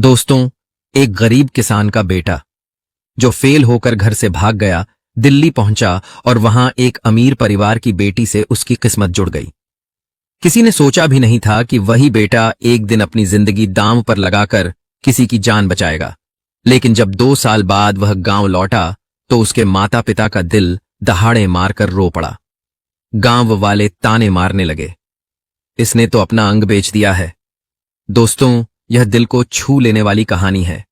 दोस्तों, एक गरीब किसान का बेटा जो फेल होकर घर से भाग गया, दिल्ली पहुंचा और वहां एक अमीर परिवार की बेटी से उसकी किस्मत जुड़ गई। किसी ने सोचा भी नहीं था कि वही बेटा एक दिन अपनी जिंदगी दांव पर लगाकर किसी की जान बचाएगा। लेकिन जब 2 साल बाद वह गांव लौटा तो उसके माता पिता का दिल दहाड़े मारकर रो पड़ा। गांव वाले ताने मारने लगे, इसने तो अपना अंग बेच दिया है। दोस्तों, यह दिल को छू लेने वाली कहानी है।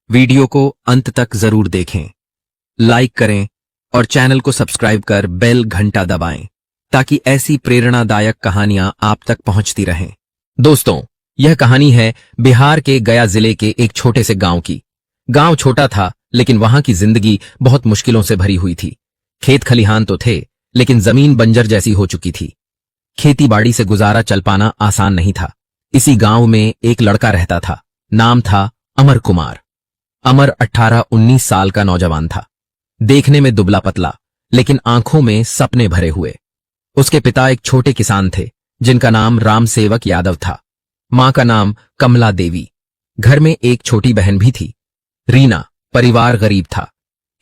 वीडियो को अंत तक जरूर देखें, लाइक करें और चैनल को सब्सक्राइब कर बेल घंटा दबाएं ताकि ऐसी प्रेरणादायक कहानियां आप तक पहुंचती रहें। दोस्तों, यह कहानी है बिहार के गया जिले के एक छोटे से गांव की। गांव छोटा था लेकिन वहां की जिंदगी बहुत मुश्किलों से भरी हुई थी। खेत खलिहान तो थे लेकिन जमीन बंजर जैसी हो चुकी थी। खेती बाड़ी से गुजारा चल पाना आसान नहीं था। इसी गांव में एक लड़का रहता था, नाम था अमर कुमार। अमर 18-19 साल का नौजवान था, देखने में दुबला पतला लेकिन आंखों में सपने भरे हुए। उसके पिता एक छोटे किसान थे जिनका नाम रामसेवक यादव था। मां का नाम कमला देवी। घर में एक छोटी बहन भी थी, रीना। परिवार गरीब था।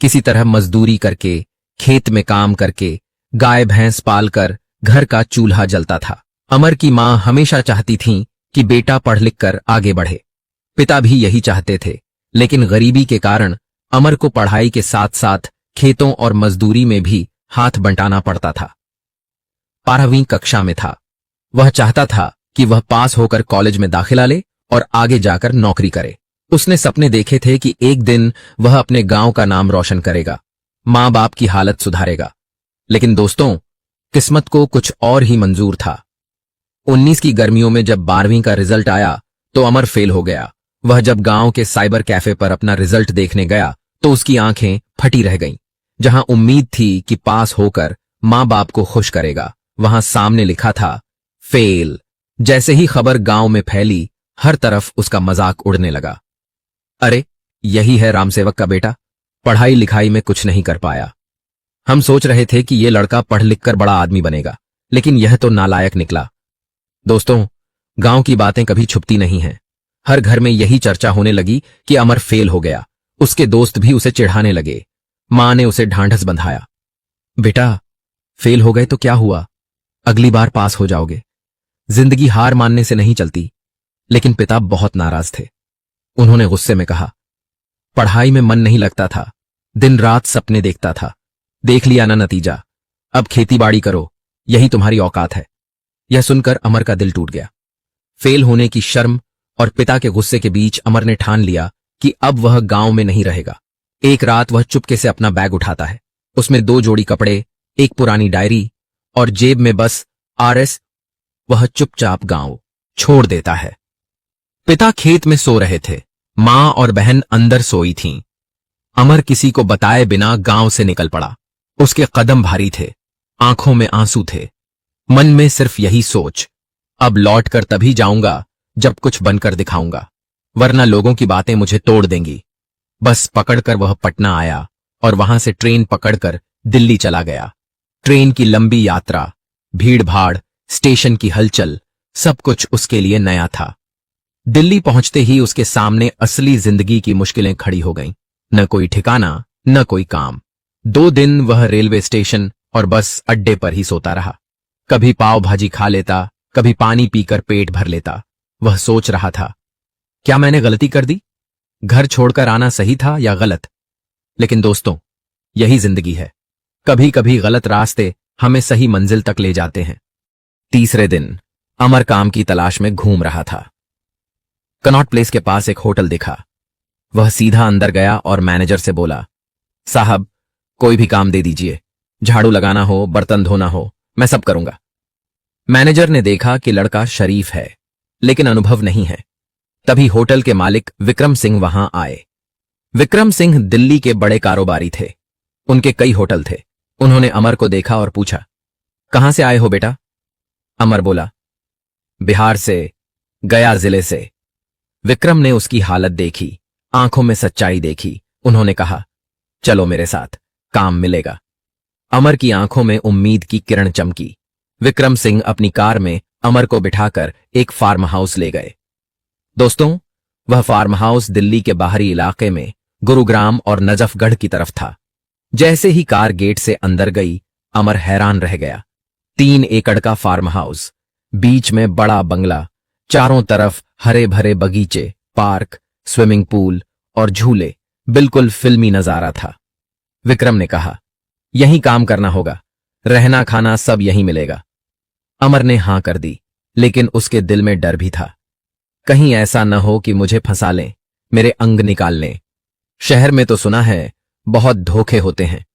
किसी तरह मजदूरी करके, खेत में काम करके, गाय भैंस पालकर घर का चूल्हा जलता था। अमर की मां हमेशा चाहती थीं कि बेटा पढ़ लिख कर आगे बढ़े। पिता भी यही चाहते थे, लेकिन गरीबी के कारण अमर को पढ़ाई के साथ साथ खेतों और मजदूरी में भी हाथ बंटाना पड़ता था। 12वीं कक्षा में था। वह चाहता था कि वह पास होकर कॉलेज में दाखिला ले और आगे जाकर नौकरी करे। उसने सपने देखे थे कि एक दिन वह अपने गांव का नाम रोशन करेगा, मां बाप की हालत सुधारेगा। लेकिन दोस्तों, किस्मत को कुछ और ही मंजूर था। 19 की गर्मियों में जब 12वीं का रिजल्ट आया तो अमर फेल हो गया। वह जब गांव के साइबर कैफे पर अपना रिजल्ट देखने गया तो उसकी आंखें फटी रह गईं। जहां उम्मीद थी कि पास होकर मां बाप को खुश करेगा, वहां सामने लिखा था फेल। जैसे ही खबर गांव में फैली, हर तरफ उसका मजाक उड़ने लगा। अरे, यही है रामसेवक का बेटा, पढ़ाई लिखाई में कुछ नहीं कर पाया। हम सोच रहे थे कि यह लड़का पढ़ लिख कर बड़ा आदमी बनेगा, लेकिन यह तो नालायक निकला। दोस्तों, गांव की बातें कभी छुपती नहीं हैं। हर घर में यही चर्चा होने लगी कि अमर फेल हो गया। उसके दोस्त भी उसे चिढ़ाने लगे। मां ने उसे ढांढस बंधाया, बेटा फेल हो गए तो क्या हुआ, अगली बार पास हो जाओगे। जिंदगी हार मानने से नहीं चलती। लेकिन पिता बहुत नाराज थे। उन्होंने गुस्से में कहा, पढ़ाई में मन नहीं लगता था, दिन रात सपने देखता था, देख लिया ना नतीजा। अब खेतीबाड़ी करो, यही तुम्हारी औकात है। यह सुनकर अमर का दिल टूट गया। फेल होने की शर्म और पिता के गुस्से के बीच अमर ने ठान लिया कि अब वह गांव में नहीं रहेगा। एक रात वह चुपके से अपना बैग उठाता है। उसमें 2 जोड़ी कपड़े, एक पुरानी डायरी और जेब में बस RS। वह चुपचाप गांव छोड़ देता है। पिता खेत में सो रहे थे, मां और बहन अंदर सोई थीं। अमर किसी को बताए बिना गांव से निकल पड़ा। उसके कदम भारी थे, आंखों में आंसू थे, मन में सिर्फ यही सोच, अब लौटकर तभी जाऊंगा जब कुछ बनकर दिखाऊंगा, वरना लोगों की बातें मुझे तोड़ देंगी। बस पकड़कर वह पटना आया और वहां से ट्रेन पकड़कर दिल्ली चला गया। ट्रेन की लंबी यात्रा, भीड़ भाड़, स्टेशन की हलचल, सब कुछ उसके लिए नया था। दिल्ली पहुंचते ही उसके सामने असली जिंदगी की मुश्किलें खड़ी हो गईं। न कोई ठिकाना, न कोई काम। 2 दिन वह रेलवे स्टेशन और बस अड्डे पर ही सोता रहा। कभी पाव भाजी खा लेता, कभी पानी पीकर पेट भर लेता। वह सोच रहा था, क्या मैंने गलती कर दी? घर छोड़कर आना सही था या गलत? लेकिन दोस्तों, यही जिंदगी है। कभी कभी गलत रास्ते हमें सही मंजिल तक ले जाते हैं। तीसरे दिन अमर काम की तलाश में घूम रहा था। कनॉट प्लेस के पास एक होटल दिखा। वह सीधा अंदर गया और मैनेजर से बोला, साहब कोई भी काम दे दीजिए, झाड़ू लगाना हो, बर्तन धोना हो, मैं सब करूंगा। मैनेजर ने देखा कि लड़का शरीफ है लेकिन अनुभव नहीं है। तभी होटल के मालिक विक्रम सिंह वहां आए। विक्रम सिंह दिल्ली के बड़े कारोबारी थे। उनके कई होटल थे। उन्होंने अमर को देखा और पूछा, कहां से आए हो बेटा? अमर बोला, बिहार से, गया जिले से। विक्रम ने उसकी हालत देखी, आंखों में सच्चाई देखी। उन्होंने कहा, चलो मेरे साथ, काम मिलेगा। अमर की आंखों में उम्मीद की किरण चमकी। विक्रम सिंह अपनी कार में अमर को बिठाकर एक फार्म हाउस ले गए। दोस्तों, वह फार्म हाउस दिल्ली के बाहरी इलाके में गुरुग्राम और नजफगढ़ की तरफ था। जैसे ही कार गेट से अंदर गई, अमर हैरान रह गया। 3 एकड़ का फार्म हाउस, बीच में बड़ा बंगला, चारों तरफ हरे भरे बगीचे, पार्क, स्विमिंग पूल और झूले, बिल्कुल फिल्मी नजारा था। विक्रम ने कहा, यहीं काम करना होगा, रहना खाना सब यहीं मिलेगा। अमर ने हां कर दी, लेकिन उसके दिल में डर भी था। कहीं ऐसा न हो कि मुझे फंसा लें, मेरे अंग निकाल लें। शहर में तो सुना है बहुत धोखे होते हैं।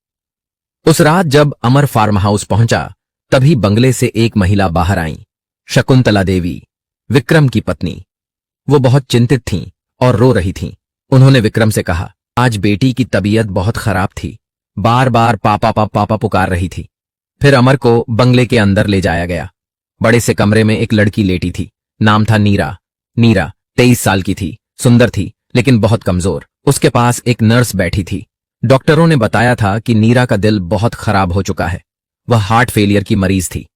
उस रात जब अमर फार्म हाउस पहुंचा, तभी बंगले से एक महिला बाहर आई, शकुंतला देवी, विक्रम की पत्नी। वो बहुत चिंतित थीं और रो रही थीं। उन्होंने विक्रम से कहा, आज बेटी की तबीयत बहुत खराब थी, बार बार पापा पापा पापा पुकार रही थी। फिर अमर को बंगले के अंदर ले जाया गया। बड़े से कमरे में एक लड़की लेटी थी, नाम था नीरा। नीरा 23 साल की थी, सुंदर थी लेकिन बहुत कमजोर। उसके पास एक नर्स बैठी थी। डॉक्टरों ने बताया था कि नीरा का दिल बहुत खराब हो चुका है। वह हार्ट फेलियर की मरीज थी।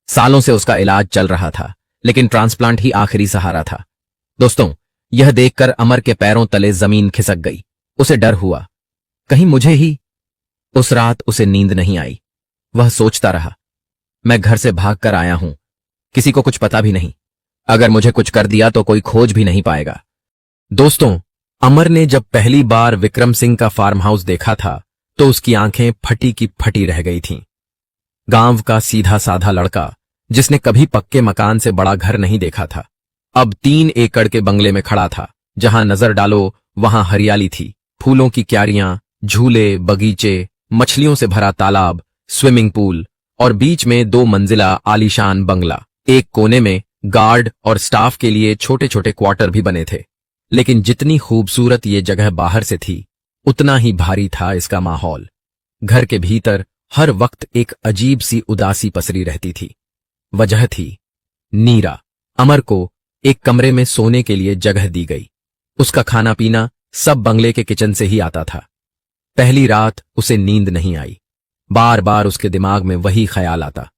सालों से उसका इलाज चल रहा था, लेकिन ट्रांसप्लांट ही आखिरी सहारा था। दोस्तों, यह देखकर अमर के पैरों तले जमीन खिसक गई। उसे डर हुआ, कहीं मुझे ही। उस रात उसे नींद नहीं आई। वह सोचता रहा, मैं घर से भागकर आया हूं, किसी को कुछ पता भी नहीं। अगर मुझे कुछ कर दिया तो कोई खोज भी नहीं पाएगा। दोस्तों, अमर ने जब पहली बार विक्रम सिंह का फार्म हाउस देखा था, तो उसकी आंखें फटी की फटी रह गई थीं। गांव का सीधा साधा लड़का, जिसने कभी पक्के मकान से बड़ा घर नहीं देखा था, अब 3 एकड़ के बंगले में खड़ा था, जहां नजर डालो वहां हरियाली थी, फूलों की क्यारियां, झूले, बगीचे, मछलियों से भरा तालाब, स्विमिंग पूल और बीच में 2 मंजिला आलीशान बंगला। एक कोने में गार्ड और स्टाफ के लिए छोटे छोटे क्वार्टर भी बने थे। लेकिन जितनी खूबसूरत ये जगह बाहर से थी, उतना ही भारी था इसका माहौल। घर के भीतर हर वक्त एक अजीब सी उदासी पसरी रहती थी। वजह थी नीरा। अमर को एक कमरे में सोने के लिए जगह दी गई। उसका खाना पीना सब बंगले के किचन से ही आता था। पहली रात उसे नींद नहीं आई। बार बार उसके दिमाग में वही ख्याल आता,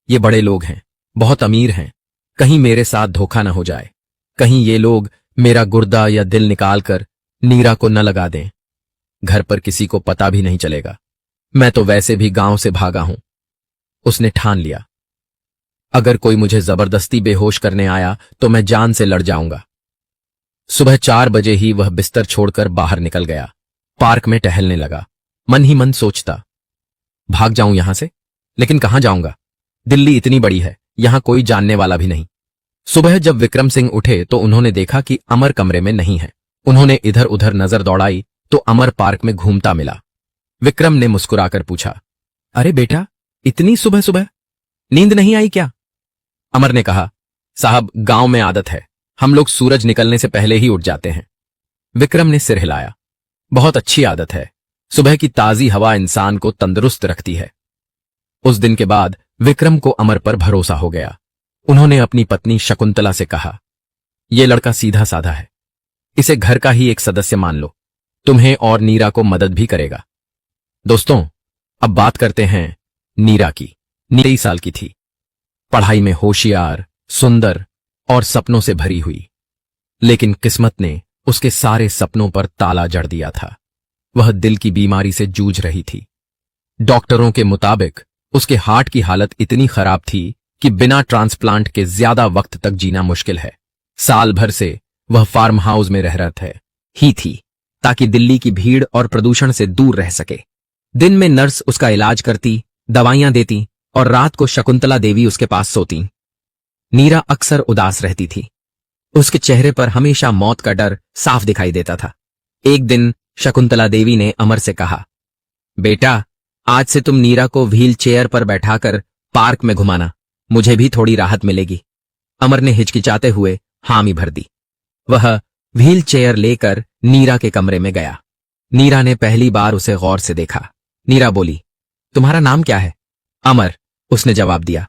ये बड़े लोग हैं, बहुत अमीर हैं, कहीं मेरे साथ धोखा न हो जाए, कहीं ये लोग मेरा गुर्दा या दिल निकालकर नीरा को न लगा दें। घर पर किसी को पता भी नहीं चलेगा, मैं तो वैसे भी गांव से भागा हूं। उसने ठान लिया, अगर कोई मुझे जबरदस्ती बेहोश करने आया तो मैं जान से लड़ जाऊंगा। सुबह 4 बजे ही वह बिस्तर छोड़कर बाहर निकल गया। पार्क में टहलने लगा। मन ही मन सोचता, भाग जाऊं यहां से, लेकिन कहां जाऊंगा? दिल्ली इतनी बड़ी है, यहां कोई जानने वाला भी नहीं। सुबह जब विक्रम सिंह उठे तो उन्होंने देखा कि अमर कमरे में नहीं है। उन्होंने इधर उधर नजर दौड़ाई तो अमर पार्क में घूमता मिला। विक्रम ने मुस्कुराकर पूछा, अरे बेटा, इतनी सुबह सुबह नींद नहीं आई क्या? अमर ने कहा, साहब, गांव में आदत है, हम लोग सूरज निकलने से पहले ही उठ जाते हैं। विक्रम ने सिर हिलाया, बहुत अच्छी आदत है, सुबह की ताजी हवा इंसान को तंदुरुस्त रखती है। उस दिन के बाद विक्रम को अमर पर भरोसा हो गया। उन्होंने अपनी पत्नी शकुंतला से कहा, यह लड़का सीधा साधा है, इसे घर का ही एक सदस्य मान लो, तुम्हें और नीरा को मदद भी करेगा। दोस्तों, अब बात करते हैं नीरा की। 23 साल की थी, पढ़ाई में होशियार, सुंदर और सपनों से भरी हुई। लेकिन किस्मत ने उसके सारे सपनों पर ताला जड़ दिया था। वह दिल की बीमारी से जूझ रही थी। डॉक्टरों के मुताबिक उसके हार्ट की हालत इतनी खराब थी कि बिना ट्रांसप्लांट के ज्यादा वक्त तक जीना मुश्किल है। साल भर से वह फार्म हाउस में रह रहा ही थी, ताकि दिल्ली की भीड़ और प्रदूषण से दूर रह सके। दिन में नर्स उसका इलाज करती, दवाइयां देती और रात को शकुंतला देवी उसके पास सोती। नीरा अक्सर उदास रहती थी। उसके चेहरे पर हमेशा मौत का डर साफ दिखाई देता था। एक दिन शकुंतला देवी ने अमर से कहा, बेटा, आज से तुम नीरा को व्हील चेयर पर बैठाकर पार्क में घुमाना, मुझे भी थोड़ी राहत मिलेगी। अमर ने हिचकिचाते हुए हामी भर दी। वह व्हील चेयर लेकर नीरा के कमरे में गया। नीरा ने पहली बार उसे गौर से देखा। नीरा बोली, तुम्हारा नाम क्या है? अमर, उसने जवाब दिया।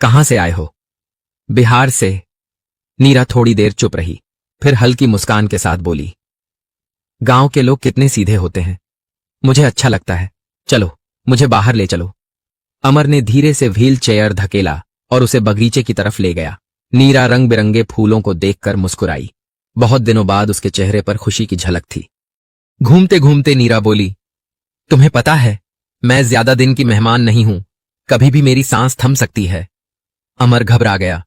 कहां से आए हो? बिहार से। नीरा थोड़ी देर चुप रही, फिर हल्की मुस्कान के साथ बोली, गांव के लोग कितने सीधे होते हैं, मुझे अच्छा लगता है, चलो मुझे बाहर ले चलो। अमर ने धीरे से व्हील चेयर धकेला और उसे बगीचे की तरफ ले गया। नीरा रंग बिरंगे फूलों को देखकर मुस्कुराई। बहुत दिनों बाद उसके चेहरे पर खुशी की झलक थी। घूमते घूमते नीरा बोली, तुम्हें पता है, मैं ज्यादा दिन की मेहमान नहीं हूं, कभी भी मेरी सांस थम सकती है। अमर घबरा गया।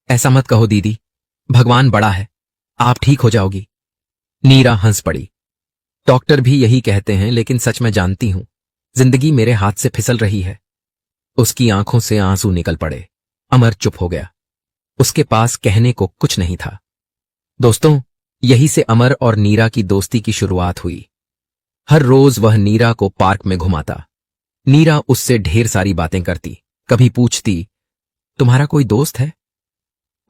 ऐसा मत कहो दीदी, भगवान बड़ा है, आप ठीक हो जाओगी। नीरा हंस पड़ी। डॉक्टर भी यही कहते हैं, लेकिन सच मैं जानती हूं, जिंदगी मेरे हाथ से फिसल रही है। उसकी आंखों से आंसू निकल पड़े। अमर चुप हो गया। उसके पास कहने को कुछ नहीं था। दोस्तों, यही से अमर और नीरा की दोस्ती की शुरुआत हुई। हर रोज वह नीरा को पार्क में घुमाता। नीरा उससे ढेर सारी बातें करती। कभी पूछती, तुम्हारा कोई दोस्त है,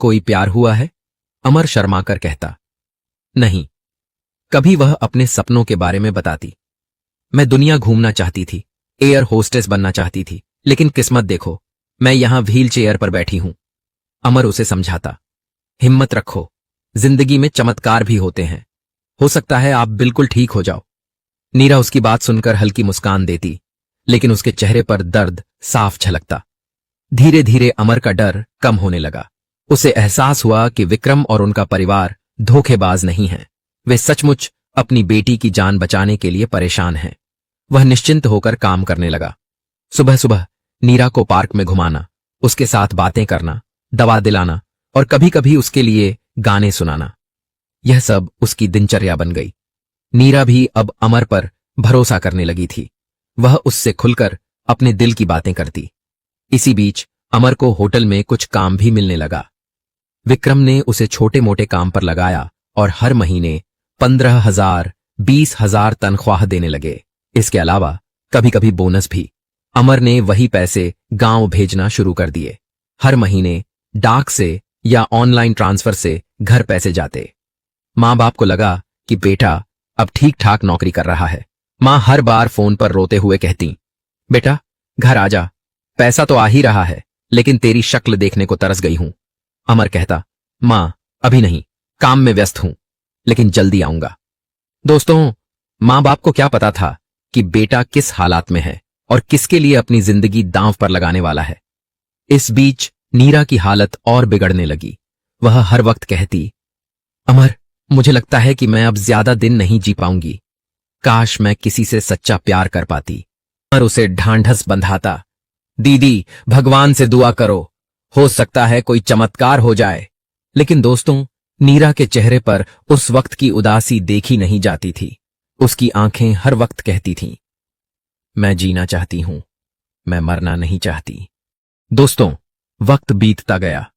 कोई प्यार हुआ है? अमर शर्मा कर कहता, नहीं। कभी वह अपने सपनों के बारे में बताती, मैं दुनिया घूमना चाहती थी, एयर होस्टेस बनना चाहती थी, लेकिन किस्मत देखो, मैं यहां व्हील चेयर पर बैठी हूं। अमर उसे समझाता, हिम्मत रखो, जिंदगी में चमत्कार भी होते हैं, हो सकता है आप बिल्कुल ठीक हो जाओ। नीरा उसकी बात सुनकर हल्की मुस्कान देती, लेकिन उसके चेहरे पर दर्द साफ झलकता। धीरे धीरे अमर का डर कम होने लगा। उसे एहसास हुआ कि विक्रम और उनका परिवार धोखेबाज नहीं है, वे सचमुच अपनी बेटी की जान बचाने के लिए परेशान हैं। वह निश्चिंत होकर काम करने लगा। सुबह सुबह नीरा को पार्क में घुमाना, उसके साथ बातें करना, दवा दिलाना और कभी कभी उसके लिए गाने सुनाना, यह सब उसकी दिनचर्या बन गई। नीरा भी अब अमर पर भरोसा करने लगी थी। वह उससे खुलकर अपने दिल की बातें करती। इसी बीच अमर को होटल में कुछ काम भी मिलने लगा। विक्रम ने उसे छोटे मोटे काम पर लगाया और हर महीने 15,000, 20,000 तनख्वाह देने लगे। इसके अलावा कभी कभी बोनस भी। अमर ने वही पैसे गांव भेजना शुरू कर दिए। हर महीने डाक से या ऑनलाइन ट्रांसफर से घर पैसे जाते। मां बाप को लगा कि बेटा अब ठीक ठाक नौकरी कर रहा है। मां हर बार फोन पर रोते हुए कहती, बेटा घर आ जा, पैसा तो आ ही रहा है, लेकिन तेरी शक्ल देखने को तरस गई हूं। अमर कहता, मां अभी नहीं, काम में व्यस्त हूं, लेकिन जल्दी आऊंगा। दोस्तों, मां बाप को क्या पता था कि बेटा किस हालात में है और किसके लिए अपनी जिंदगी दांव पर लगाने वाला है। इस बीच नीरा की हालत और बिगड़ने लगी। वह हर वक्त कहती, अमर मुझे लगता है कि मैं अब ज्यादा दिन नहीं जी पाऊंगी, काश मैं किसी से सच्चा प्यार कर पाती। अमर उसे ढांढस बंधाता, दीदी भगवान से दुआ करो, हो सकता है कोई चमत्कार हो जाए। लेकिन दोस्तों, नीरा के चेहरे पर उस वक्त की उदासी देखी नहीं जाती थी। उसकी आंखें हर वक्त कहती थीं, मैं जीना चाहती हूं, मैं मरना नहीं चाहती। दोस्तों, वक्त बीतता गया।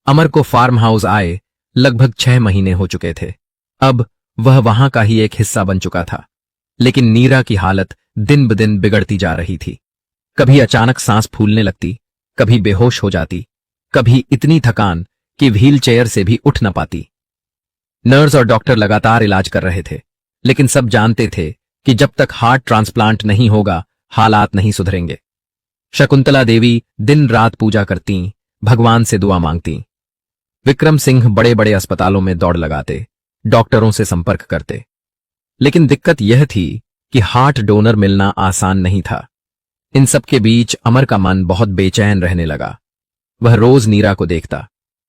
अमर को फार्म हाउस आए लगभग 6 महीने हो चुके थे। अब वह वहां का ही एक हिस्सा बन चुका था। लेकिन नीरा की हालत दिन ब दिन बिगड़ती जा रही थी। कभी अचानक सांस फूलने लगती, कभी बेहोश हो जाती, कभी इतनी थकान कि व्हील चेयर से भी उठ न पाती। नर्स और डॉक्टर लगातार इलाज कर रहे थे, लेकिन सब जानते थे कि जब तक हार्ट ट्रांसप्लांट नहीं होगा, हालात नहीं सुधरेंगे। शकुंतला देवी दिन रात पूजा करती, भगवान से दुआ मांगती। विक्रम सिंह बड़े बड़े अस्पतालों में दौड़ लगाते, डॉक्टरों से संपर्क करते। लेकिन दिक्कत यह थी कि हार्ट डोनर मिलना आसान नहीं था। इन सब के बीच अमर का मन बहुत बेचैन रहने लगा। वह रोज नीरा को देखता,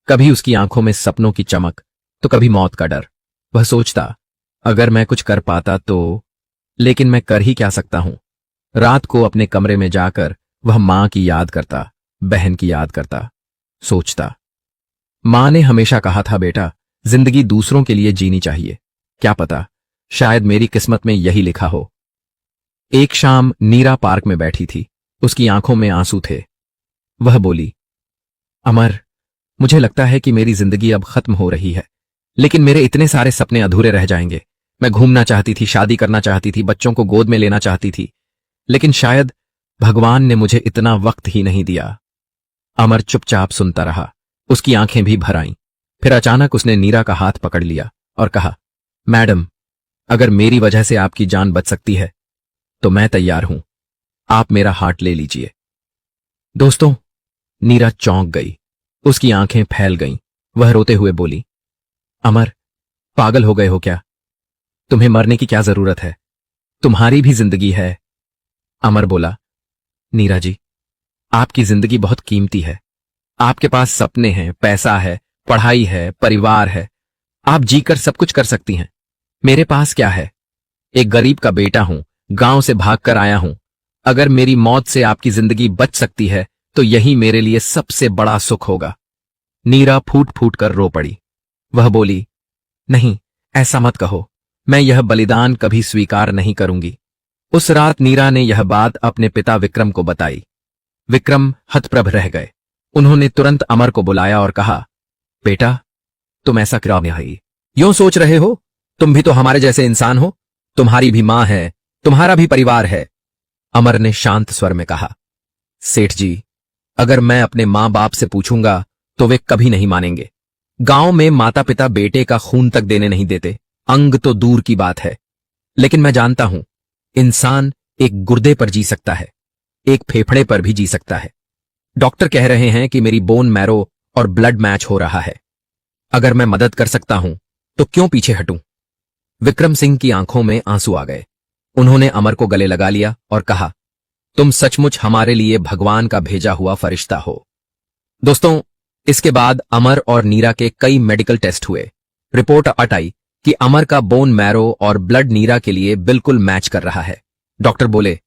कभी उसकी आंखों में सपनों की चमक, तो कभी मौत का डर। वह सोचता, अगर मैं कुछ कर पाता तो, लेकिन मैं कर ही क्या सकता हूं। रात को अपने कमरे में जाकर वह मां की याद करता, बहन की याद करता, सोचता, मां ने हमेशा कहा था बेटा, जिंदगी दूसरों के लिए जीनी चाहिए। क्या पता, शायद मेरी किस्मत में यही लिखा हो। एक शाम नीरा पार्क में बैठी थी, उसकी आंखों में आंसू थे। वह बोली, अमर मुझे लगता है कि मेरी जिंदगी अब खत्म हो रही है, लेकिन मेरे इतने सारे सपने अधूरे रह जाएंगे। मैं घूमना चाहती थी, शादी करना चाहती थी, बच्चों को गोद में लेना चाहती थी, लेकिन शायद भगवान ने मुझे इतना वक्त ही नहीं दिया। अमर चुपचाप सुनता रहा, उसकी आंखें भी भर आईं। फिर अचानक उसने नीरा का हाथ पकड़ लिया और कहा, मैडम, अगर मेरी वजह से आपकी जान बच सकती है तो मैं तैयार हूं, आप मेरा हार्ट ले लीजिए। दोस्तों, नीरा चौंक गई, उसकी आंखें फैल गईं। वह रोते हुए बोली, अमर पागल हो गए हो क्या? तुम्हें मरने की क्या जरूरत है? तुम्हारी भी जिंदगी है। अमर बोला, नीरा जी, आपकी जिंदगी बहुत कीमती है। आपके पास सपने हैं, पैसा है, पढ़ाई है, परिवार है। आप जीकर सब कुछ कर सकती हैं। मेरे पास क्या है? एक गरीब का बेटा हूं, गांव से भागकर आया हूं। अगर मेरी मौत से आपकी जिंदगी बच सकती है तो यही मेरे लिए सबसे बड़ा सुख होगा। नीरा फूट फूट कर रो पड़ी। वह बोली, नहीं, ऐसा मत कहो। मैं यह बलिदान कभी स्वीकार नहीं करूंगी। उस रात नीरा ने यह बात अपने पिता विक्रम को बताई। विक्रम हतप्रभ रह गए। उन्होंने तुरंत अमर को बुलाया और कहा, बेटा, तुम ऐसा क्यों नहीं यूं सोच रहे हो? तुम भी तो हमारे जैसे इंसान हो। तुम्हारी भी मां है, तुम्हारा भी परिवार है। अमर ने शांत स्वर में कहा, सेठ जी, अगर मैं अपने मां बाप से पूछूंगा तो वे कभी नहीं मानेंगे। गांव में माता पिता बेटे का खून तक देने नहीं देते, अंग तो दूर की बात है। लेकिन मैं जानता हूं, इंसान एक गुर्दे पर जी सकता है, एक फेफड़े पर भी जी सकता है। डॉक्टर कह रहे हैं कि मेरी बोन मैरो और ब्लड मैच हो रहा है। अगर मैं मदद कर सकता हूं तो क्यों पीछे हटूं? विक्रम सिंह की आंखों में आंसू आ गए। उन्होंने अमर को गले लगा लिया और कहा, तुम सचमुच हमारे लिए भगवान का भेजा हुआ फरिश्ता हो। दोस्तों, इसके बाद अमर और नीरा के कई मेडिकल टेस्ट हुए। रिपोर्ट आई कि अमर का बोन मैरो और ब्लड नीरा के लिए बिल्कुल मैच कर रहा है। डॉक्टर बोले,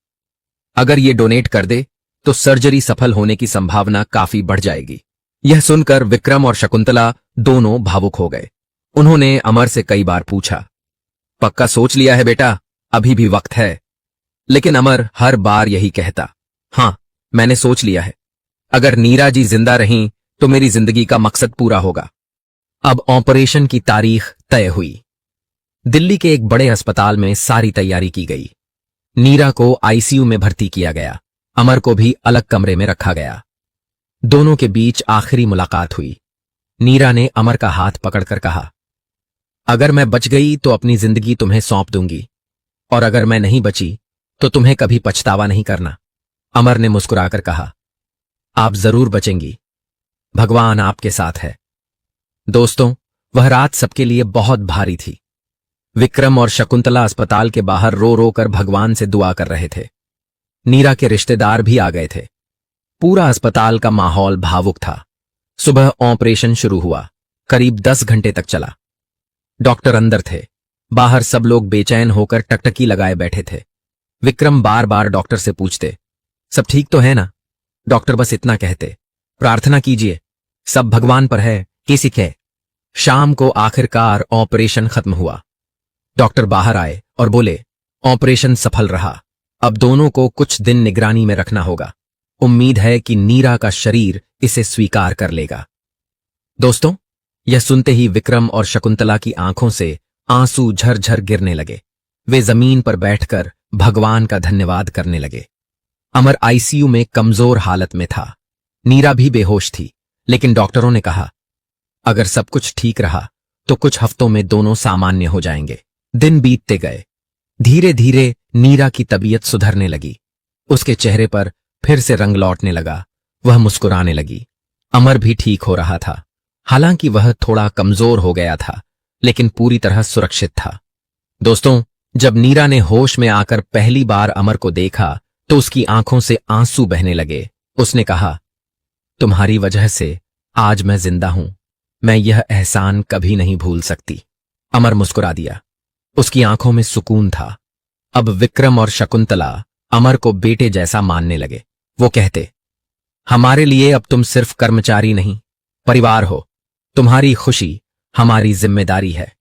अगर ये डोनेट कर दे तो सर्जरी सफल होने की संभावना काफी बढ़ जाएगी। यह सुनकर विक्रम और शकुंतला दोनों भावुक हो गए। उन्होंने अमर से कई बार पूछा, पक्का सोच लिया है बेटा? अभी भी वक्त है। लेकिन अमर हर बार यही कहता, हां, मैंने सोच लिया है। अगर नीरा जी जिंदा रहीं तो मेरी जिंदगी का मकसद पूरा होगा। अब ऑपरेशन की तारीख तय हुई। दिल्ली के एक बड़े अस्पताल में सारी तैयारी की गई। नीरा को आईसीयू में भर्ती किया गया। अमर को भी अलग कमरे में रखा गया। दोनों के बीच आखिरी मुलाकात हुई। नीरा ने अमर का हाथ पकड़कर कहा, अगर मैं बच गई तो अपनी जिंदगी तुम्हें सौंप दूंगी, और अगर मैं नहीं बची तो तुम्हें कभी पछतावा नहीं करना। अमर ने मुस्कुराकर कहा, आप जरूर बचेंगी, भगवान आपके साथ है। दोस्तों, वह रात सबके लिए बहुत भारी थी। विक्रम और शकुंतला अस्पताल के बाहर रो रो कर भगवान से दुआ कर रहे थे। नीरा के रिश्तेदार भी आ गए थे। पूरा अस्पताल का माहौल भावुक था। सुबह ऑपरेशन शुरू हुआ। करीब 10 घंटे तक चला। डॉक्टर अंदर थे। बाहर सब लोग बेचैन होकर टकटकी लगाए बैठे थे। विक्रम बार बार डॉक्टर से पूछते, सब ठीक तो है ना? डॉक्टर बस इतना कहते, प्रार्थना कीजिए, सब भगवान पर है, किसी के। शाम को आखिरकार ऑपरेशन खत्म हुआ। डॉक्टर बाहर आए और बोले, ऑपरेशन सफल रहा। अब दोनों को कुछ दिन निगरानी में रखना होगा। उम्मीद है कि नीरा का शरीर इसे स्वीकार कर लेगा। दोस्तों, यह सुनते ही विक्रम और शकुंतला की आंखों से आंसू झरझर गिरने लगे। वे जमीन पर बैठकर भगवान का धन्यवाद करने लगे। अमर आईसीयू में कमजोर हालत में था। नीरा भी बेहोश थी, लेकिन डॉक्टरों ने कहा, अगर सब कुछ ठीक रहा तो कुछ हफ्तों में दोनों सामान्य हो जाएंगे। दिन बीतते गए। धीरे धीरे नीरा की तबीयत सुधरने लगी। उसके चेहरे पर फिर से रंग लौटने लगा। वह मुस्कुराने लगी। अमर भी ठीक हो रहा था। हालांकि वह थोड़ा कमजोर हो गया था, लेकिन पूरी तरह सुरक्षित था। दोस्तों, जब नीरा ने होश में आकर पहली बार अमर को देखा तो उसकी आंखों से आंसू बहने लगे। उसने कहा, तुम्हारी वजह से आज मैं जिंदा हूं। मैं यह एहसान कभी नहीं भूल सकती। अमर मुस्कुरा दिया। उसकी आंखों में सुकून था। अब विक्रम और शकुंतला अमर को बेटे जैसा मानने लगे। वो कहते, हमारे लिए अब तुम सिर्फ कर्मचारी नहीं, परिवार हो। तुम्हारी खुशी हमारी जिम्मेदारी है।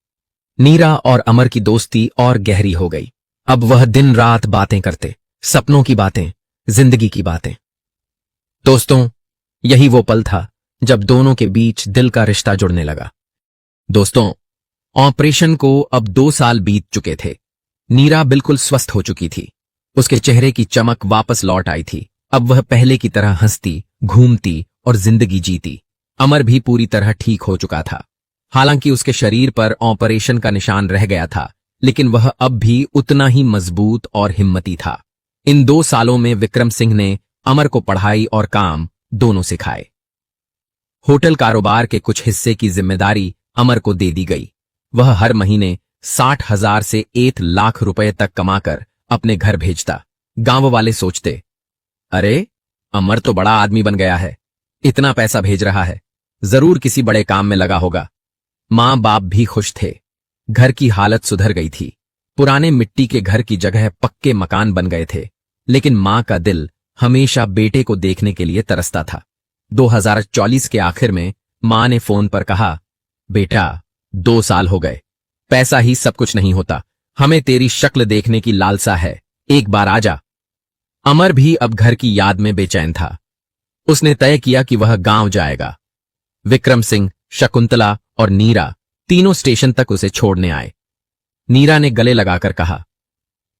नीरा और अमर की दोस्ती और गहरी हो गई। अब वह दिन रात बातें करते, सपनों की बातें, जिंदगी की बातें। दोस्तों, यही वो पल था जब दोनों के बीच दिल का रिश्ता जुड़ने लगा। दोस्तों, ऑपरेशन को अब 2 साल बीत चुके थे। नीरा बिल्कुल स्वस्थ हो चुकी थी। उसके चेहरे की चमक वापस लौट आई थी। अब वह पहले की तरह हंसती, घूमती और जिंदगी जीती। अमर भी पूरी तरह ठीक हो चुका था। हालांकि उसके शरीर पर ऑपरेशन का निशान रह गया था, लेकिन वह अब भी उतना ही मजबूत और हिम्मती था। इन 2 सालों में विक्रम सिंह ने अमर को पढ़ाई और काम दोनों सिखाए। होटल कारोबार के कुछ हिस्से की जिम्मेदारी अमर को दे दी गई। वह हर महीने 60,000 से 1 लाख रुपए तक कमाकर अपने घर भेजता। गांव वाले सोचते, अरे, अमर तो बड़ा आदमी बन गया है, इतना पैसा भेज रहा है, जरूर किसी बड़े काम में लगा होगा। मां बाप भी खुश थे। घर की हालत सुधर गई थी। पुराने मिट्टी के घर की जगह पक्के मकान बन गए थे। लेकिन मां का दिल हमेशा बेटे को देखने के लिए तरसता था। 2024 के आखिर में मां ने फोन पर कहा, बेटा 2 साल हो गए, पैसा ही सब कुछ नहीं होता, हमें तेरी शक्ल देखने की लालसा है, एक बार आजा। अमर भी अब घर की याद में बेचैन था। उसने तय किया कि वह गांव जाएगा। विक्रम सिंह, शकुंतला और नीरा तीनों स्टेशन तक उसे छोड़ने आए। नीरा ने गले लगाकर कहा,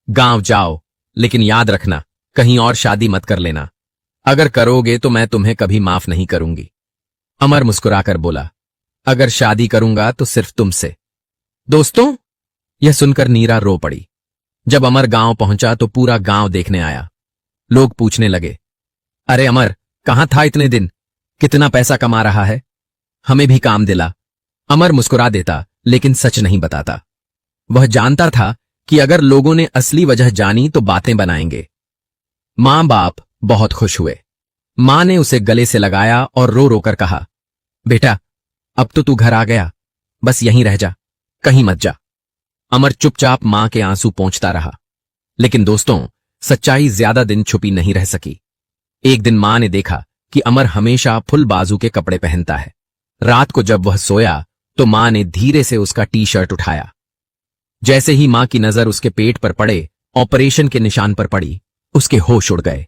गांव जाओ, लेकिन याद रखना कहीं और शादी मत कर लेना। अगर करोगे तो मैं तुम्हें कभी माफ नहीं करूंगी। अमर मुस्कुराकर बोला, अगर शादी करूंगा तो सिर्फ तुमसे। दोस्तों, यह सुनकर नीरा रो पड़ी। जब अमर गांव पहुंचा तो पूरा गांव देखने आया। लोग पूछने लगे, अरे अमर, कहां था इतने दिन? कितना पैसा कमा रहा है? हमें भी काम दिला। अमर मुस्कुरा देता, लेकिन सच नहीं बताता। वह जानता था कि अगर लोगों ने असली वजह जानी तो बातें बनाएंगे। मां बाप बहुत खुश हुए। मां ने उसे गले से लगाया और रो रो कर कहा, बेटा अब तो तू घर आ गया, बस यहीं रह जा, कहीं मत जा। अमर चुपचाप मां के आंसू पोंछता रहा। लेकिन दोस्तों, सच्चाई ज्यादा दिन छुपी नहीं रह सकी। एक दिन मां ने देखा कि अमर हमेशा फुल बाजू के कपड़े पहनता है। रात को जब वह सोया तो मां ने धीरे से उसका टी शर्ट उठाया। जैसे ही मां की नजर उसके पेट पर पड़े, ऑपरेशन के निशान पर पड़ी, उसके होश उड़ गए।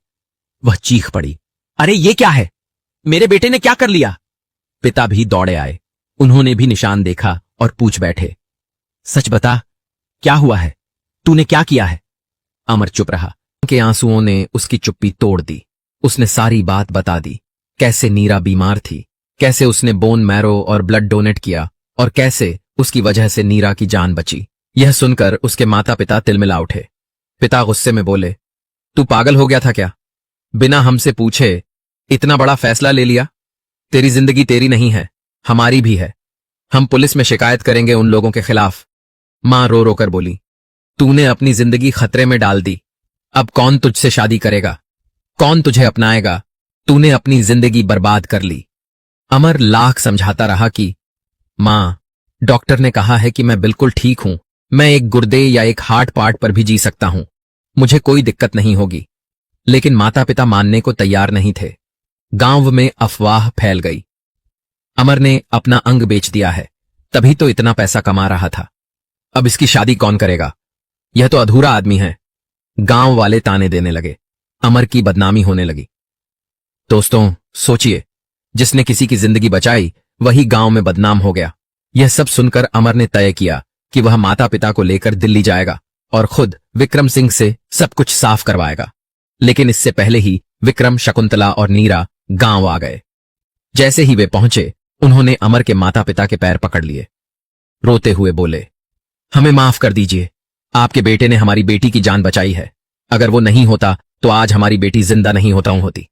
वह चीख पड़ी, अरे ये क्या है? मेरे बेटे ने क्या कर लिया? पिता भी दौड़े आए। उन्होंने भी निशान देखा और पूछ बैठे, सच बता, क्या हुआ है? तूने क्या किया है? अमर चुप रहा। के आंसुओं ने उसकी चुप्पी तोड़ दी। उसने सारी बात बता दी, कैसे नीरा बीमार थी, कैसे उसने बोन मैरो और ब्लड डोनेट किया और कैसे उसकी वजह से नीरा की जान बची। यह सुनकर उसके माता पिता तिलमिला उठे। पिता गुस्से में बोले, तू पागल हो गया था क्या? बिना हमसे पूछे इतना बड़ा फैसला ले लिया? तेरी जिंदगी तेरी नहीं है, हमारी भी है। हम पुलिस में शिकायत करेंगे उन लोगों के खिलाफ। मां रो रो कर बोली, तूने अपनी जिंदगी खतरे में डाल दी। अब कौन तुझसे शादी करेगा? कौन तुझे अपनाएगा? तूने अपनी जिंदगी बर्बाद कर ली। अमर लाख समझाता रहा कि मां, डॉक्टर ने कहा है कि मैं बिल्कुल ठीक हूं। मैं एक गुर्दे या एक हार्ट पार्ट पर भी जी सकता हूं, मुझे कोई दिक्कत नहीं होगी। लेकिन माता पिता मानने को तैयार नहीं थे। गांव में अफवाह फैल गई। अमर ने अपना अंग बेच दिया है, तभी तो इतना पैसा कमा रहा था। अब इसकी शादी कौन करेगा? यह तो अधूरा आदमी है। गांव वाले ताने देने लगे। अमर की बदनामी होने लगी। दोस्तों, सोचिए, जिसने किसी की जिंदगी बचाई वही गांव में बदनाम हो गया। यह सब सुनकर अमर ने तय किया कि वह माता पिता को लेकर दिल्ली जाएगा और खुद विक्रम सिंह से सब कुछ साफ करवाएगा। लेकिन इससे पहले ही विक्रम, शकुंतला और नीरा गांव आ गए। जैसे ही वे पहुंचे, उन्होंने अमर के माता पिता के पैर पकड़ लिए। रोते हुए बोले, हमें माफ कर दीजिए, आपके बेटे ने हमारी बेटी की जान बचाई है। अगर वो नहीं होता तो आज हमारी बेटी जिंदा नहीं होती।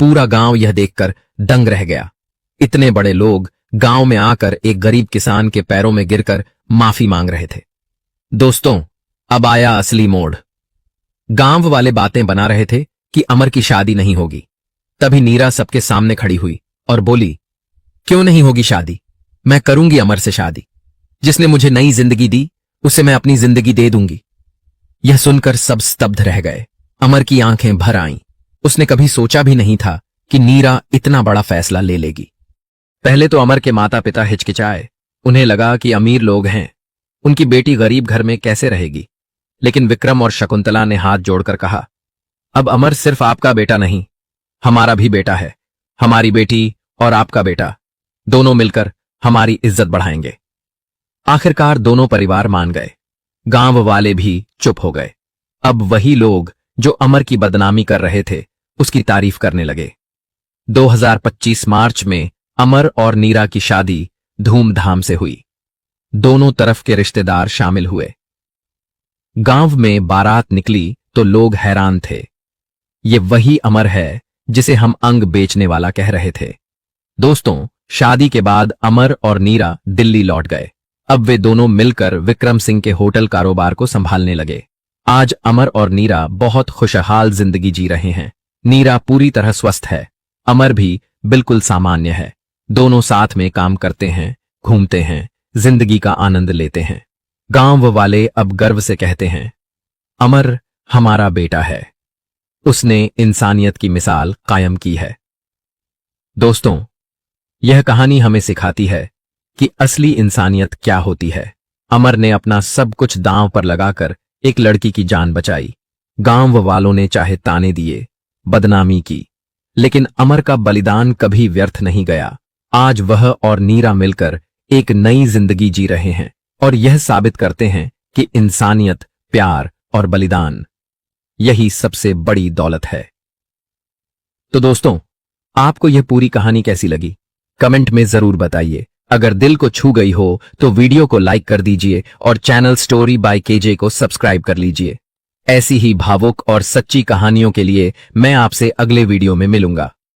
पूरा गांव यह देखकर दंग रह गया। इतने बड़े लोग गांव में आकर एक गरीब किसान के पैरों में गिरकर माफी मांग रहे थे। दोस्तों, अब आया असली मोड़। गांव वाले बातें बना रहे थे कि अमर की शादी नहीं होगी। तभी नीरा सबके सामने खड़ी हुई और बोली, क्यों नहीं होगी शादी? मैं करूंगी अमर से शादी। जिसने मुझे नई जिंदगी दी, उसे मैं अपनी जिंदगी दे दूंगी। यह सुनकर सब स्तब्ध रह गए। अमर की आंखें भर आईं। उसने कभी सोचा भी नहीं था कि नीरा इतना बड़ा फैसला ले लेगी। पहले तो अमर के माता पिता हिचकिचाए। उन्हें लगा कि अमीर लोग हैं, उनकी बेटी गरीब घर में कैसे रहेगी। लेकिन विक्रम और शकुंतला ने हाथ जोड़कर कहा, अब अमर सिर्फ आपका बेटा नहीं, हमारा भी बेटा है। हमारी बेटी और आपका बेटा दोनों मिलकर हमारी इज्जत बढ़ाएंगे। आखिरकार दोनों परिवार मान गए। गांव वाले भी चुप हो गए। अब वही लोग जो अमर की बदनामी कर रहे थे, उसकी तारीफ करने लगे। 2025 मार्च में अमर और नीरा की शादी धूमधाम से हुई। दोनों तरफ के रिश्तेदार शामिल हुए। गांव में बारात निकली तो लोग हैरान थे। ये वही अमर है जिसे हम अंग बेचने वाला कह रहे थे। दोस्तों, शादी के बाद अमर और नीरा दिल्ली लौट गए। अब वे दोनों मिलकर विक्रम सिंह के होटल कारोबार को संभालने लगे। आज अमर और नीरा बहुत खुशहाल जिंदगी जी रहे हैं। नीरा पूरी तरह स्वस्थ है, अमर भी बिल्कुल सामान्य है। दोनों साथ में काम करते हैं, घूमते हैं, जिंदगी का आनंद लेते हैं। गांव वाले अब गर्व से कहते हैं, अमर हमारा बेटा है, उसने इंसानियत की मिसाल कायम की है। दोस्तों, यह कहानी हमें सिखाती है कि असली इंसानियत क्या होती है। अमर ने अपना सब कुछ दांव पर लगाकर एक लड़की की जान बचाई। गांव वालों ने चाहे ताने दिए, बदनामी की, लेकिन अमर का बलिदान कभी व्यर्थ नहीं गया। आज वह और नीरा मिलकर एक नई जिंदगी जी रहे हैं और यह साबित करते हैं कि इंसानियत, प्यार और बलिदान, यही सबसे बड़ी दौलत है। तो दोस्तों, आपको यह पूरी कहानी कैसी लगी? कमेंट में जरूर बताइए। अगर दिल को छू गई हो तो वीडियो को लाइक कर दीजिए और चैनल स्टोरी बाय केजे को सब्सक्राइब कर लीजिए। ऐसी ही भावुक और सच्ची कहानियों के लिए मैं आपसे अगले वीडियो में मिलूंगा।